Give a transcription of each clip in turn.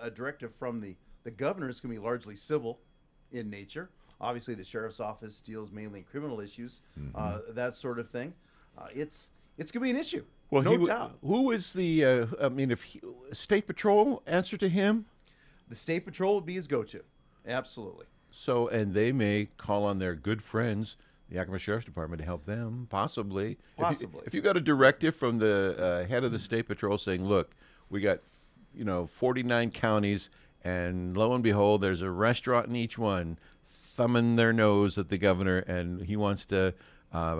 a directive from the governor is going to be largely civil in nature. Obviously, the sheriff's office deals mainly in criminal issues, that sort of thing. It's going to be an issue, Well, no doubt. who is the? State Patrol answer to him? The State Patrol would be his go-to, absolutely. So, and they may call on their good friends, the Yakima Sheriff's Department, to help them, possibly. Possibly. If you got a directive from the head of the State Patrol saying, look, we got, 49 counties, and lo and behold, there's a restaurant in each one, thumbing their nose at the governor, and he wants to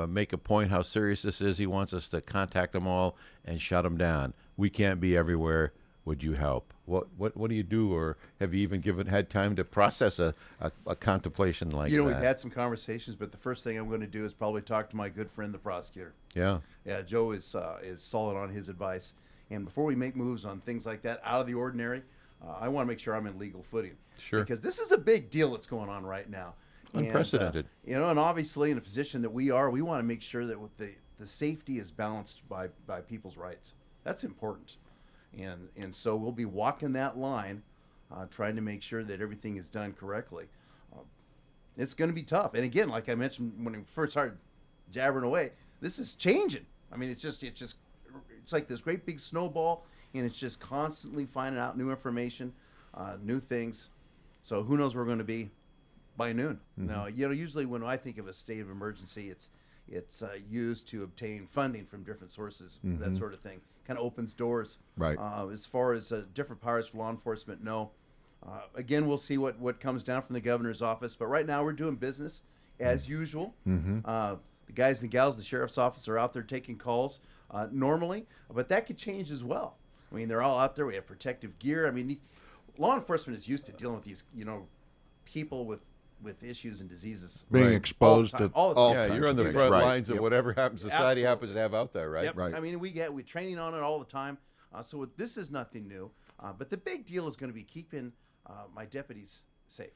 make a point how serious this is. He wants us to contact them all and shut them down. We can't be everywhere. Would you help? What do you do, or have you even had time to process a contemplation like that? We've had some conversations, but the first thing I'm going to do is probably talk to my good friend, the prosecutor. Yeah. Yeah, Joe is solid on his advice. And before we make moves on things like that out of the ordinary, I want to make sure I'm in legal footing. Sure. Because this is a big deal that's going on right now. Unprecedented. And, and obviously in a position that we are, we want to make sure that with the safety is balanced by people's rights. That's important. And so we'll be walking that line, trying to make sure that everything is done correctly. It's going to be tough. And again, like I mentioned when we first started jabbering away, this is changing. I mean, it's like this great big snowball, and it's just constantly finding out new information, new things. So who knows where we're going to be by noon. Now, usually when I think of a state of emergency, it's used to obtain funding from different sources, that sort of thing. Kind of opens doors. Right. As far as different powers for law enforcement, no. Again, we'll see what comes down from the governor's office. But right now we're doing business as usual. The guys and gals, the sheriff's office are out there taking calls normally. But that could change as well. I mean, they're all out there. We have protective gear. I mean, law enforcement is used to dealing with these, people with issues and diseases. Being exposed to all the all time. Yeah, you're on the kinds front of things. lines of whatever society Absolutely. happens to have out there, right? Yep. Right. I mean, we're training on it all the time. So this is nothing new. But the big deal is going to be keeping my deputies safe.